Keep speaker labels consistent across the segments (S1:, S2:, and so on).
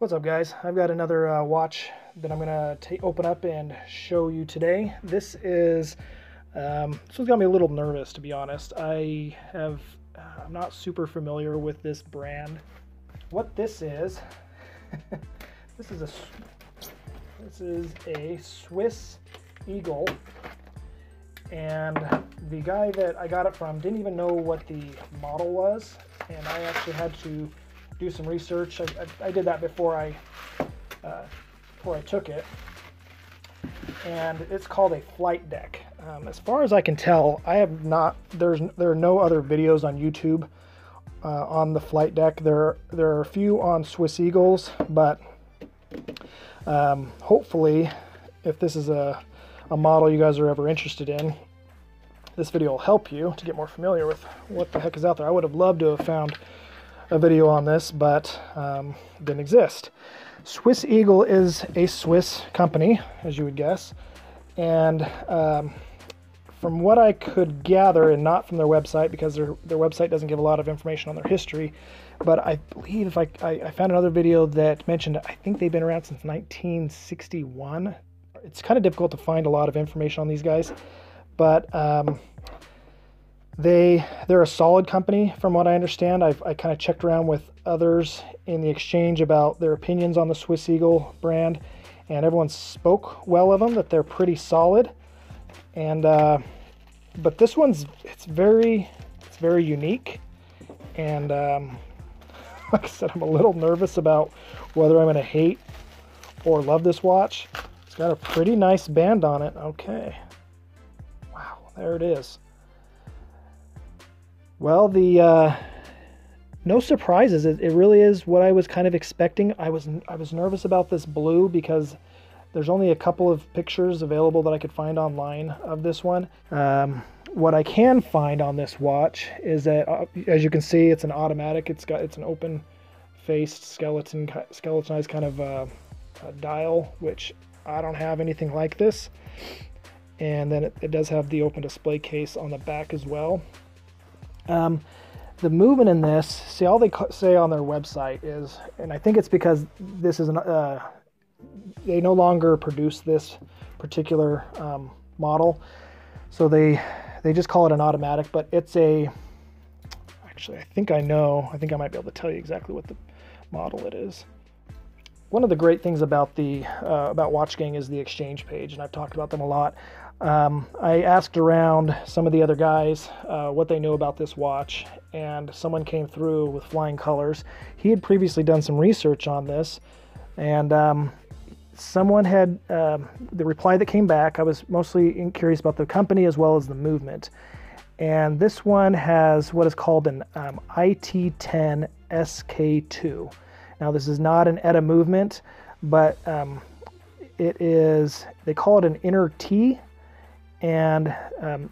S1: What's up, guys? I've got another watch that I'm gonna open up and show you today. This one's got me a little nervous, to be honest. I'm not super familiar with this brand. What this is, this is a Swiss Eagle, and the guy that I got it from didn't even know what the model was, and I actually had to do some research. I did that before I took it, and it's called a flight deck. As far as I can tell, there are no other videos on YouTube on the flight deck. There are a few on Swiss Eagles, but hopefully, if this is a model you guys are ever interested in, this video will help you to get more familiar with what the heck is out there. I would have loved to have found a video on this, but didn't exist. Swiss Eagle is a Swiss company, as you would guess, and from what I could gather, and not from their website, because their website doesn't give a lot of information on their history, but I believe I found another video that mentioned, I think they've been around since 1961. It's kind of difficult to find a lot of information on these guys, but they're a solid company from what I understand. I kind of checked around with others in the exchange about their opinions on the Swiss Eagle brand, and everyone spoke well of them, that they're pretty solid. And but this one's it's very unique, and like I said, I'm a little nervous about whether I'm going to hate or love this watch. It's got a pretty nice band on it. Okay, wow, there it is. Well, no surprises. It really is what I was kind of expecting. I was nervous about this blue because there's only a couple of pictures available that I could find online of this one. What I can find on this watch is that, as you can see, it's an automatic. It's an open-faced skeletonized kind of a dial, which I don't have anything like this. And then it does have the open display case on the back as well. The movement in this, see, all they say on their website is, and I think it's because this is they no longer produce this particular model, so they just call it an automatic, but it's actually, I think I might be able to tell you exactly what the model it is. One of the great things about about WatchGang is the exchange page, and I've talked about them a lot. I asked around some of the other guys what they knew about this watch, and someone came through with flying colors. He had previously done some research on this, and someone had, the reply that came back, I was mostly curious about the company as well as the movement. And this one has what is called an IT10 SK2. Now, this is not an ETA movement, but they call it an inner T. And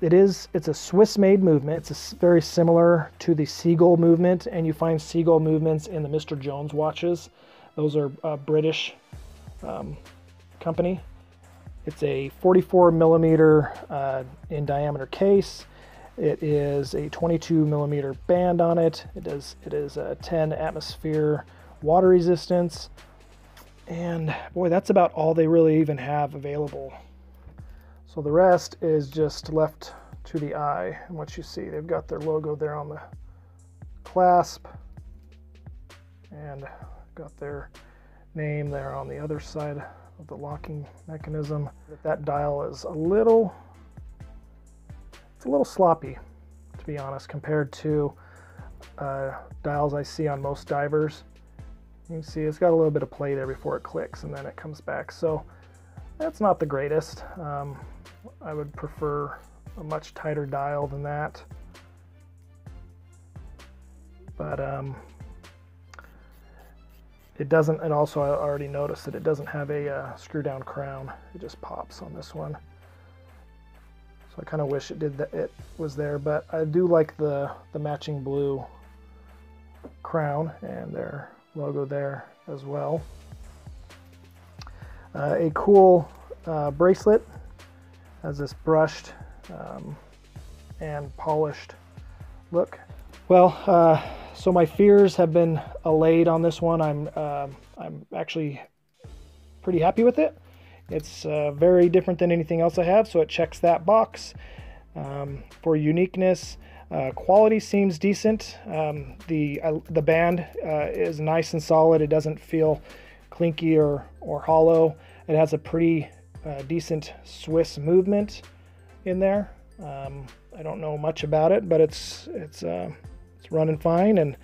S1: it's a Swiss-made movement. It's very similar to the Seagull movement, and you find Seagull movements in the Mr. Jones watches. Those are British company. It's a 44 millimeter in diameter case. It is a 22 millimeter band on it. It is a 10 atmosphere water resistance, and boy, that's about all they really even have available. So the rest is just left to the eye, and what you see, they've got their logo there on the clasp, and got their name there on the other side of the locking mechanism. That dial is a little sloppy, to be honest, compared to dials I see on most divers. You can see it's got a little bit of play there before it clicks, and then it comes back. So that's not the greatest. I would prefer a much tighter dial than that. But it doesn't, and also I already noticed that it doesn't have a screw down crown. It just pops on this one. So I kind of wish it was there, but I do like the matching blue crown and their logo there as well. A cool bracelet has this brushed and polished look. Well, So my fears have been allayed on this one. I'm actually pretty happy with it. It's very different than anything else I have, so it checks that box. For uniqueness, quality seems decent. The band is nice and solid. It doesn't feel clinky or hollow. It has a pretty decent Swiss movement in there. I don't know much about it, but it's running fine, and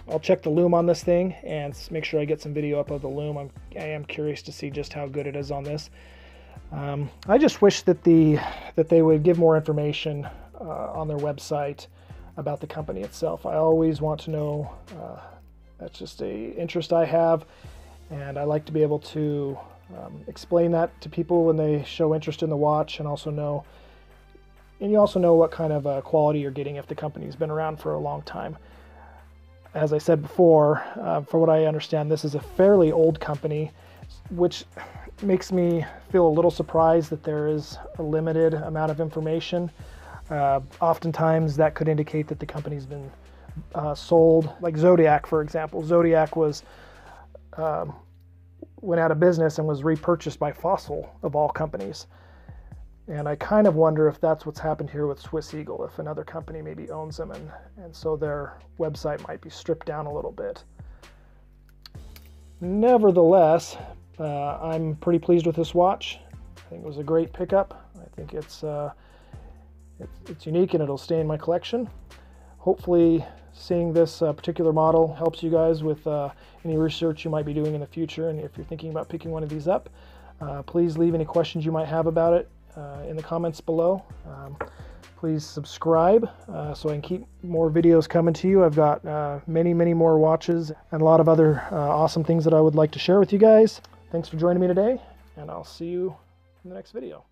S1: I'll check the loom on this thing and make sure I get some video up of the loom. I am curious to see just how good it is on this. I just wish that they would give more information on their website about the company itself. I always want to know. That's just a interest I have, and I like to be able to explain that to people when they show interest in the watch, and you also know what kind of quality you're getting if the company's been around for a long time. As I said before, for what I understand, this is a fairly old company, which makes me feel a little surprised that there is a limited amount of information. Oftentimes that could indicate that the company's been sold, like Zodiac, for example. Zodiac went out of business and was repurchased by Fossil, of all companies. And I kind of wonder if that's what's happened here with Swiss Eagle, if another company maybe owns them, and so their website might be stripped down a little bit. Nevertheless, I'm pretty pleased with this watch. I think it was a great pickup. I think it's unique and it'll stay in my collection. Hopefully seeing this particular model helps you guys with any research you might be doing in the future, and if you're thinking about picking one of these up, please leave any questions you might have about it in the comments below. Please subscribe so I can keep more videos coming to you. I've got many more watches and a lot of other awesome things that I would like to share with you guys. Thanks for joining me today, and I'll see you in the next video.